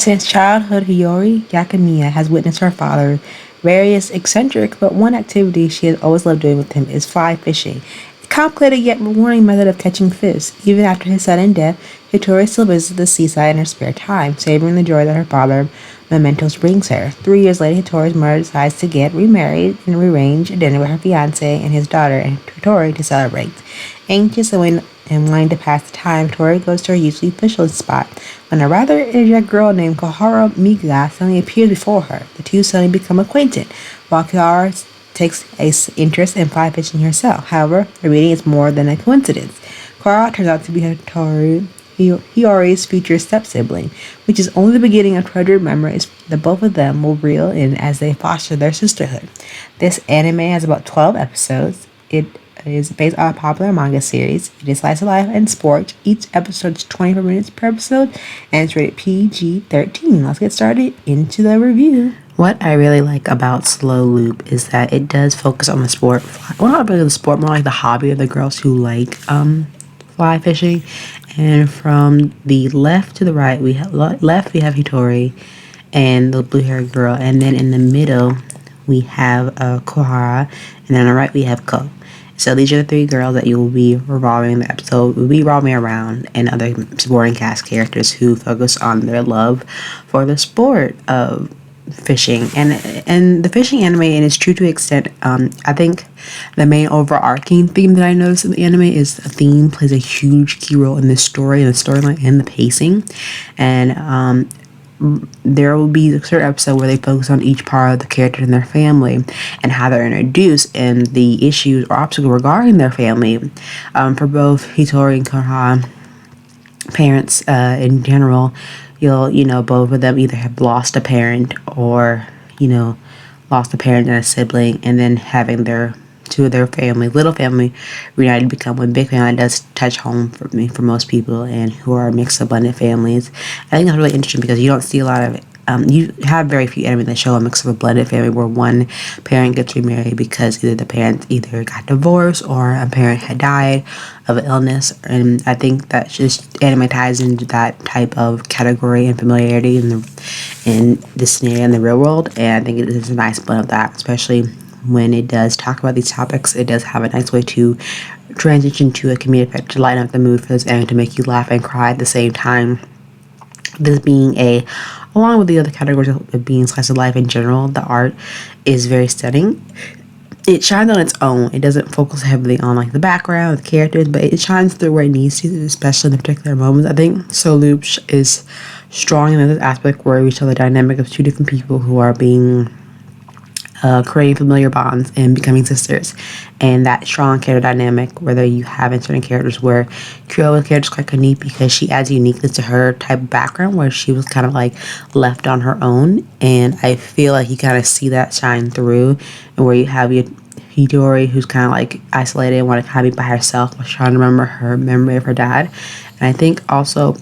Since childhood, Hiyori Yakamiya has witnessed her father various eccentric, but one activity she has always loved doing with him is fly fishing, a complicated yet rewarding method of catching fish. Even after his sudden death, Hitori still visits the seaside in her spare time, savoring the joy that her father Mementos brings her. 3 years later, Hitori's mother decides to get remarried and rearrange a dinner with her fiance and his daughter and Hitori to celebrate. Anxious and wanting to pass the time, Tori goes to her usually fishing spot when a rather energetic girl named Kohara Miga suddenly appears before her. The two suddenly become acquainted, while Kohara takes an interest in fly fishing herself. However, the meeting is more than a coincidence. Kohara turns out to be Hiyori's future step-sibling, which is only the beginning of treasured memories that both of them will reel in as they foster their sisterhood. This anime has about 12 episodes. It is based on a popular manga series. It is slice of life and sport. Each episode is 24 minutes per episode, and it's rated PG-13. Let's get started into the review. What I really like about Slow Loop is that it does focus on the sport. Well, not really the sport, more like the hobby of the girls who like fly fishing. And from the left to the right, we have Hitori and the blue-haired girl, and then in the middle we have Kohara, and then on the right we have Ko. So these are the 3 girls that you will be revolving the episode. Will be revolving around, and other supporting cast characters who focus on their love for the sport of fishing and the fishing anime. And it's true to an extent. I think the main overarching theme that I noticed in the anime is the theme plays a huge key role in the story and the storyline and the pacing. And there will be a certain episode where they focus on each part of the character and their family and how they're introduced and the issues or obstacles regarding their family. For both Hitori and Kohara parents in general, both of them either have lost a parent or lost a parent and a sibling, and then having their two of their little family reunited to become one big family. It does touch home for most people and who are mixed abundant families. I think that's really interesting because you don't see a lot of you have very few anime that show a mix of a blended family where one parent gets remarried because either the parents either got divorced or a parent had died of an illness. And I think that just anime ties into that type of category and familiarity in this scenario in the real world. And I think it is a nice blend of that, especially when it does talk about these topics. It does have a nice way to transition to a comedic effect to lighten up the mood for this anime, to make you laugh and cry at the same time. This being along with the other categories of being slice of life in general, the art is very stunning. It shines on its own. It doesn't focus heavily on like the background, the characters, but it shines through where it needs to, especially in the particular moments. I think Slow Loop is strong in this aspect where we show the dynamic of 2 different people who are being creating familiar bonds and becoming sisters, and that strong character dynamic whether you have in certain characters where Kyo's character is quite unique because she adds uniqueness to her type of background where she was kind of like left on her own, and I feel like you kind of see that shine through, and where you have Hidori who's kind of like isolated and want to kind of be by herself, was trying to remember her memory of her dad. And I think also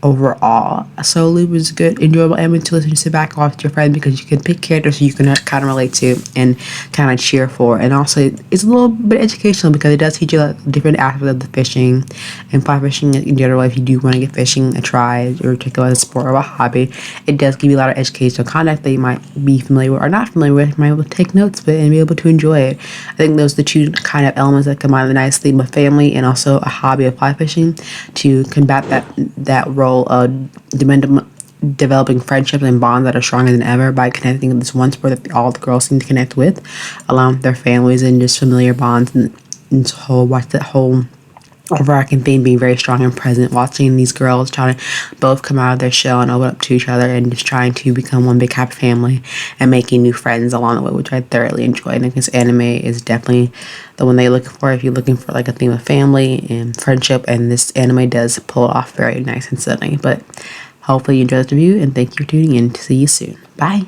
overall, Slow Loop is a good, enjoyable anime to listen to, sit back and watch with your friends because you can pick characters you can kind of relate to and kind of cheer for. And also, it's a little bit educational because it does teach you like, different aspects of the fishing and fly fishing in general. If you do want to get fishing a try or take it as a sport or a hobby, it does give you a lot of educational content that you might be familiar with or not familiar with. You might be able to take notes of it and be able to enjoy it. I think those are the 2 kind of elements that combine the nice theme of family and also a hobby of fly fishing to combat that role of developing friendships and bonds that are stronger than ever by connecting with this one sport that all the girls seem to connect with, along with their families and just familiar bonds, and watch that whole overarching theme being very strong and present, watching these girls trying to both come out of their shell and open up to each other and just trying to become one big happy family and making new friends along the way, which I thoroughly enjoy. I think this anime is definitely the one that you're looking for if you're looking for like a theme of family and friendship, and this anime does pull it off very nice and stunning. But hopefully you enjoyed this review, and thank you for tuning in. To see you soon. Bye.